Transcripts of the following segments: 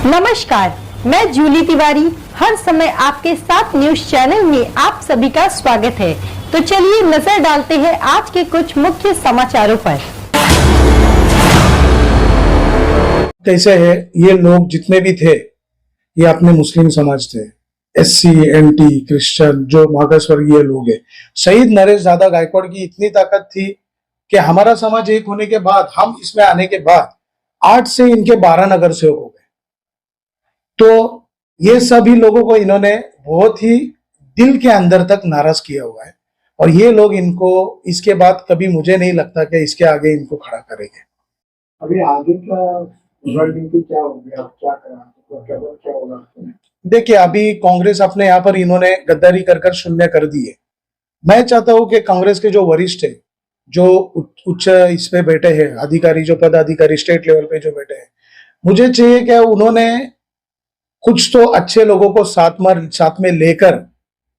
नमस्कार, मैं जूली तिवारी हर समय आपके साथ न्यूज चैनल में आप सभी का स्वागत है। तो चलिए नजर डालते हैं आज के कुछ मुख्य समाचारों पर। कैसे है, ये लोग जितने भी थे ये अपने मुस्लिम समाज थे, SC, NT, क्रिश्चियन, जो मागासवर्गीय लोग हैं। शहीद नरेश दादा गायकवाड़ की इतनी ताकत थी कि हमारा समाज एक होने के बाद, हम इसमें आने के बाद 8 से इनके 12 नगर सेवक हो गए। तो ये सभी लोगों को इन्होंने बहुत ही दिल के अंदर तक नाराज किया हुआ है और ये लोग इनको इसके बाद कभी मुझे नहीं लगता कि इसके आगे इनको खड़ा करेंगे। अभी आगे का रणनीति क्या होगी, आप क्या करना, क्या होगा? देखिए, अभी कांग्रेस अपने यहाँ पर इन्होंने गद्दारी कर शून्य कर दी है। मैं चाहता हूं कि कांग्रेस के जो वरिष्ठ है, जो उच्च इस पे बैठे हैं अधिकारी, जो पदाधिकारी स्टेट लेवल पे जो बैठे हैं, मुझे चाहिए कि उन्होंने कुछ तो अच्छे लोगों को साथ में लेकर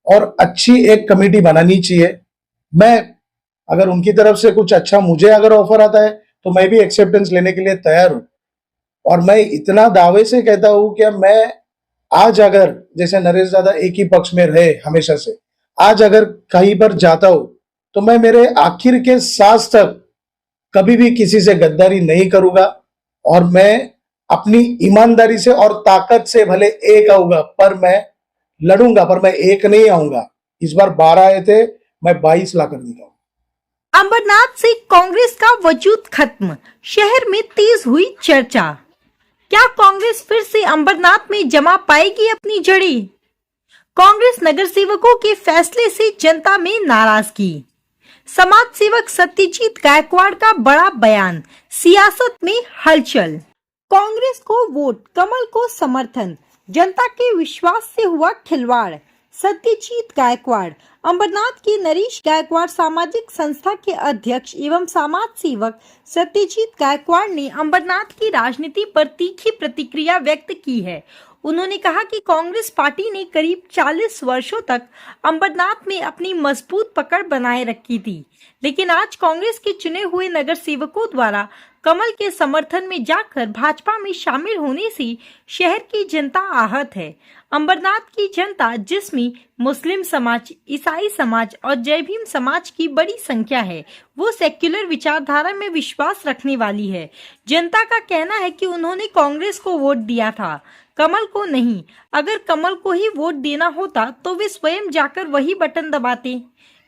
और अच्छी एक कमेटी बनानी चाहिए। मैं अगर उनकी तरफ से कुछ अच्छा मुझे अगर ऑफर आता है तो मैं भी एक्सेप्टेंस लेने के लिए तैयार हूं। और मैं इतना दावे से कहता हूं कि मैं आज अगर जैसे नरेश दादा एक ही पक्ष में रहे हमेशा से, आज अगर कहीं पर जाता हूं तो मैं मेरे आखिर के सांस तक कभी भी किसी से गद्दारी नहीं करूंगा और मैं अपनी ईमानदारी से और ताकत से भले एक आऊंगा पर मैं लड़ूंगा, पर मैं एक नहीं आऊंगा। इस बार 12 आए थे, मैं 22 ला कर दिखाऊंगा। अंबरनाथ से कांग्रेस का वजूद खत्म, शहर में तेज हुई चर्चा। क्या कांग्रेस फिर से अंबरनाथ में जमा पाएगी अपनी जड़ी? कांग्रेस नगर सेवकों के फैसले से जनता में नाराजगी। समाज सेवक सत्यजीत गायकवाड़ का बड़ा बयान, सियासत में हलचल। कांग्रेस को वोट, कमल को समर्थन, जनता के विश्वास से हुआ खिलवाड़। सत्यजीत गायकवाड़। अंबरनाथ के नरेश गायकवाड़ सामाजिक संस्था के अध्यक्ष एवं समाज सेवक सत्यजीत गायकवाड़ ने अंबरनाथ की राजनीति पर तीखी प्रतिक्रिया व्यक्त की है। उन्होंने कहा कि कांग्रेस पार्टी ने करीब 40 वर्षों तक अंबरनाथ में अपनी मजबूत पकड़ बनाए रखी थी, लेकिन आज कांग्रेस के चुने हुए नगर सेवकों द्वारा कमल के समर्थन में जाकर भाजपा में शामिल होने से शहर की जनता आहत है। अंबरनाथ की जनता, जिसमें मुस्लिम समाज, ईसाई समाज और जय भीम समाज की बड़ी संख्या है, वो सेक्युलर विचारधारा में विश्वास रखने वाली है। जनता का कहना है कि उन्होंने कांग्रेस को वोट दिया था, कमल को नहीं। अगर कमल को ही वोट देना होता तो वे स्वयं जाकर वही बटन दबाते।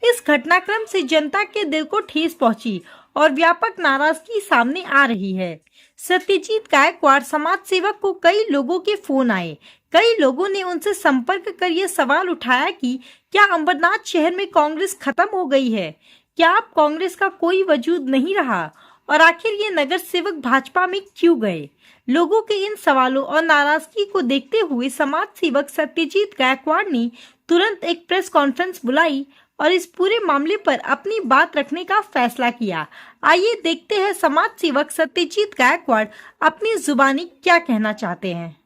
इस घटनाक्रम से जनता के दिल को ठेस पहुंची और व्यापक नाराजगी सामने आ रही है। सत्यजीत गायकवाड़ समाज सेवक को कई लोगों के फोन आए। कई लोगों ने उनसे संपर्क कर यह सवाल उठाया कि क्या अंबरनाथ शहर में कांग्रेस खत्म हो गई है? क्या अब कांग्रेस का कोई वजूद नहीं रहा? और आखिर ये नगर सेवक भाजपा में क्यों गए? लोगों के इन सवालों और नाराजगी को देखते हुए समाज सेवक सत्यजीत गायकवाड़ ने तुरंत एक प्रेस कॉन्फ्रेंस बुलाई और इस पूरे मामले पर अपनी बात रखने का फैसला किया। आइए देखते हैं समाज सेवक सत्यजीत गायकवाड़ अपनी जुबानी क्या कहना चाहते हैं।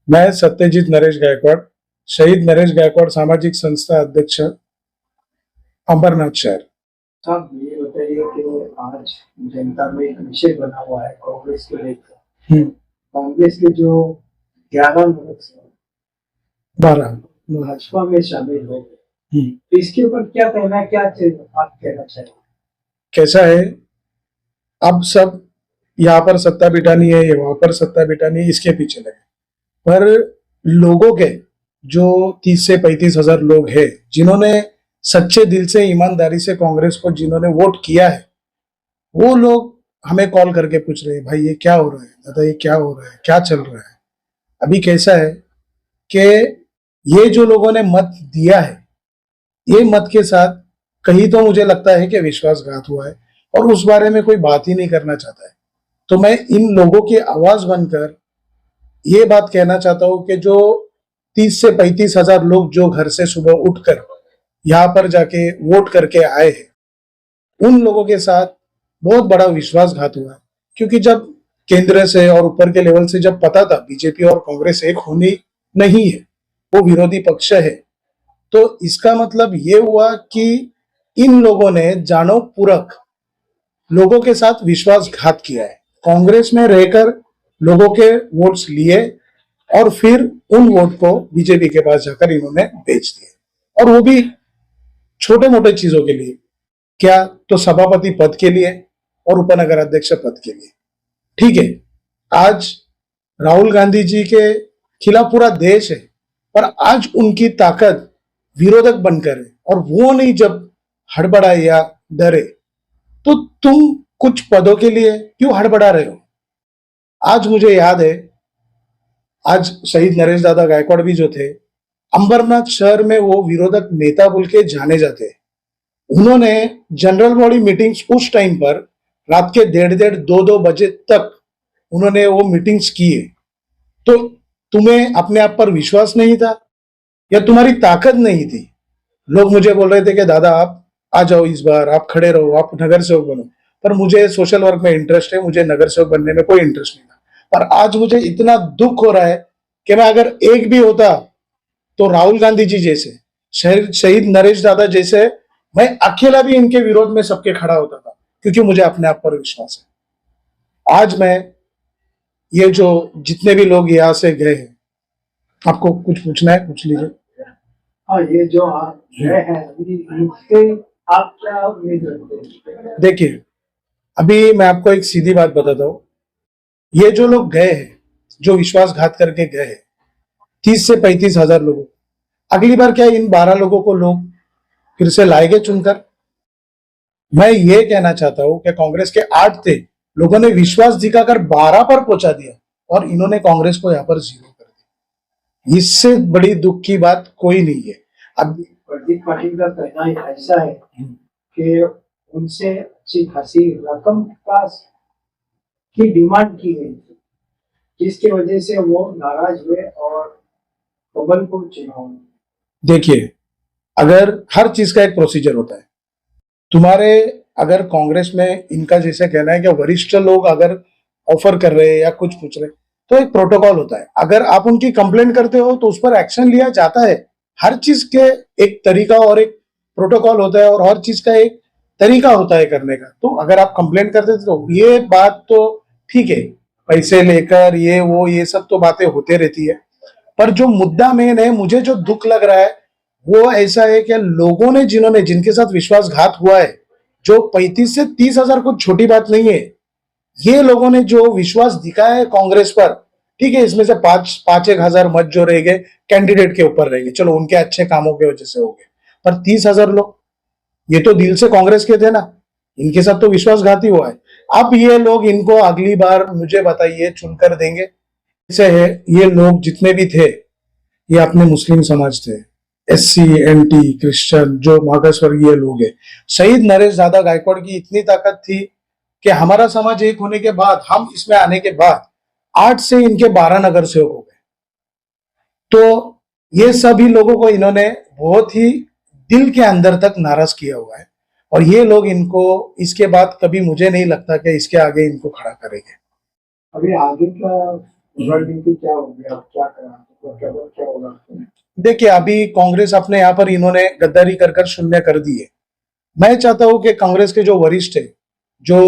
मैं सत्यजीत नरेश गायकवाड़, शहीद नरेश गायकवाड़ सामाजिक संस्था अध्यक्ष, अंबरनाथ शहर। साहब, ये बताइए कि आज जनता में एक विषय बना हुआ है कांग्रेस को लेकर। कांग्रेस के जो 11 लोग 12 भाजपा में शामिल हो गए, इसके ऊपर क्या कहना, क्या आप कहना चाहिए? कैसा है, अब सब यहाँ पर सत्ता बिठानी है, ये वहां पर सत्ता बिठानी है, इसके पीछे लगे। पर लोगों के जो 30 से 35 हजार लोग हैं, जिन्होंने सच्चे दिल से, ईमानदारी से कांग्रेस को जिन्होंने वोट किया है, वो लोग हमें कॉल करके पूछ रहे हैं, भाई ये क्या हो रहा है, दादा ये क्या हो रहा है, क्या चल रहा है। अभी कैसा है कि ये जो लोगों ने मत दिया है, ये मत के साथ कहीं तो मुझे लगता है कि विश्वासघात हुआ है और उस बारे में कोई बात ही नहीं करना चाहता है। तो मैं इन लोगों की आवाज बनकर ये बात कहना चाहता हूं कि जो 30 से 35 हजार लोग जो घर से सुबह उठकर यहाँ पर जाके वोट करके आए हैं, उन लोगों के साथ बहुत बड़ा विश्वासघात हुआ है। क्योंकि जब केंद्र से और ऊपर के लेवल से जब पता था बीजेपी और कांग्रेस एक होनी नहीं है, वो विरोधी पक्ष है, तो इसका मतलब ये हुआ कि इन लोगों ने जानो पूरक लोगों के साथ विश्वासघात किया है। कांग्रेस में रहकर लोगों के वोट्स लिए और फिर उन वोट को बीजेपी के पास जाकर इन्होंने बेच दिए, और वो भी छोटे मोटे चीजों के लिए, क्या तो सभापति पद के लिए और उपनगर अध्यक्ष पद के लिए। ठीक है, आज राहुल गांधी जी के खिलाफ पूरा देश है, पर आज उनकी ताकत विरोधक बनकर है, और वो नहीं जब हड़बड़ाए या डरे, तो तुम कुछ पदों के लिए क्यों हड़बड़ा रहे हो। आज मुझे याद है, आज शहीद नरेश दादा गायकवाड़ भी जो थे, अंबरनाथ शहर में वो विरोधक नेता बोल के जाने जाते हैं। उन्होंने जनरल बॉडी मीटिंग्स उस टाइम पर रात के 1:30 2 बजे तक उन्होंने वो मीटिंग्स किए। तो तुम्हें अपने आप पर विश्वास नहीं था या तुम्हारी ताकत नहीं थी। लोग मुझे बोल रहे थे कि दादा आप आ जाओ, इस बार आप खड़े रहो, आप नगर सेवक बनो, पर मुझे सोशल वर्क में इंटरेस्ट है, मुझे नगर सेवक बनने में कोई इंटरेस्ट नहीं था। पर आज मुझे इतना दुख हो रहा है कि मैं अगर एक भी होता तो राहुल गांधी जी जैसे, शहीद नरेश दादा जैसे, मैं अकेला भी इनके विरोध में सबके खड़ा होता था, क्योंकि मुझे अपने आप पर विश्वास है। आज मैं ये जो जितने भी लोग यहाँ से गए हैं, आपको कुछ पूछना है पूछ लीजिए। हाँ, ये जो आप गए हैं अभी, इनसे आप क्या उम्मीद रखते हैं? देखिए, अभी मैं आपको एक सीधी बात बताता हूँ। ये जो लोग गए हैं, जो विश्वासघात करके गए हैं, 30 से 35 हजार लोगों, अगली बार क्या इन 12 लोगों को लोग फिर से लाएंगे चुनकर? मैं ये कहना चाहता हूं कि कांग्रेस के 8 थे, लोगों ने विश्वास दिखाकर 12 पर पहुंचा दिया, और इन्होंने कांग्रेस को यहाँ पर 0 कर दिया। इससे बड़ी दुख की बात कोई नहीं है। अब प्रदीप पाटिल का कहना ऐसा है कि उनसे अच्छी खासी रकम की डिमांड की गई थी, जिसकी वजह से वो नाराज हुए और कमलपुर चुनाव। देखिए, अगर हर चीज का एक प्रोसीजर होता है, तुम्हारे अगर कांग्रेस में इनका जैसे कहना है कि वरिष्ठ लोग अगर ऑफर कर रहे हैं या कुछ पूछ रहे, तो एक प्रोटोकॉल होता है। अगर आप उनकी कंप्लेंट करते हो तो उस पर एक्शन लिया जाता है। हर चीज के एक तरीका और एक प्रोटोकॉल होता है, और हर चीज का एक तरीका होता है करने का। तो अगर आप कंप्लेंट करते थे तो ये बात तो ठीक है, पैसे लेकर ये वो ये सब तो बातें होते रहती है, पर जो मुद्दा मेन है, मुझे जो दुख लग रहा है वो ऐसा है कि लोगों ने जिनके साथ विश्वासघात हुआ है, जो 35 से 30 हजार कुछ छोटी बात नहीं है। ये लोगों ने जो विश्वास दिखाया है कांग्रेस पर, ठीक है, इसमें से 5-1 हजार मत जो रह गए कैंडिडेट के ऊपर रहेंगे, चलो उनके अच्छे कामों की वजह से हो गए, पर 30 हजार लोग ये तो दिल से कांग्रेस के थे ना, इनके साथ तो विश्वासघाती हुआ है। अब ये लोग इनको अगली बार मुझे बताइए चुनकर देंगे? ऐसे है, ये लोग जितने भी थे ये अपने मुस्लिम समाज थे, SC NT क्रिश्चियन, जो मागासवर्गीय लोग हैं। शहीद नरेश दादा गायकवाड़ की इतनी ताकत थी कि हमारा समाज एक होने के बाद, हम इसमें आने के बाद 8 से इनके 12 नगर सेवक हो गए। तो ये सभी लोगों को इन्होंने बहुत ही दिल के अंदर तक नाराज किया हुआ है, और ये लोग इनको इसके बाद कभी मुझे नहीं लगता कि इसके आगे इनको खड़ा करेंगे। अभी आगे का रणनीति क्या होगी, आप क्या करना, क्या होगा? देखिए, अभी कांग्रेस अपने यहाँ पर इन्होंने गद्दारी कर शून्य कर दी है। मैं चाहता हूं कि कांग्रेस के जो वरिष्ठ है, जो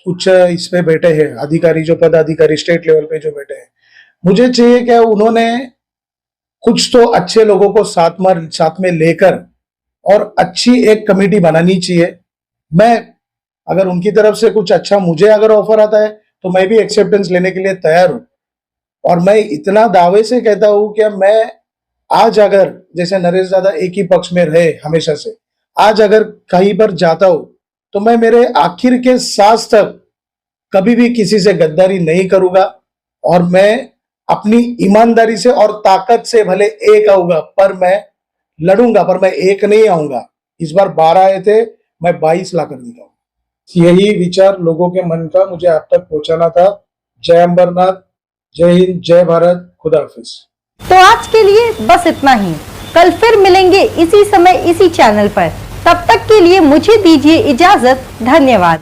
उच्च इस पे बैठे हैं अधिकारी, जो पदाधिकारी स्टेट लेवल पे जो बैठे हैं, मुझे चाहिए कि उन्होंने कुछ तो अच्छे लोगों को साथ में लेकर और अच्छी एक कमेटी बनानी चाहिए। मैं अगर उनकी तरफ से कुछ अच्छा मुझे अगर ऑफर आता है तो मैं भी एक्सेप्टेंस लेने के लिए तैयार हूं। और मैं इतना दावे से कहता हूं कि मैं आज अगर जैसे नरेश दादा एक ही पक्ष में रहे हमेशा से, आज अगर कहीं पर जाता हूं तो मैं मेरे आखिर के सांस तक कभी भी किसी से गद्दारी नहीं करूंगा, और मैं अपनी ईमानदारी से और ताकत से भले एक आऊंगा, पर मैं लड़ूंगा, पर मैं एक नहीं आऊंगा। इस बार 12 आए थे, मैं 22 ला कर दिखाऊंगा। यही विचार लोगों के मन का मुझे आप तक पहुंचाना था। जय अंबरनाथ, जय हिंद, जय भारत, खुदा हाफिज। तो आज के लिए बस इतना ही। कल फिर मिलेंगे इसी समय इसी चैनल पर। तब तक के लिए मुझे दीजिए इजाजत। धन्यवाद।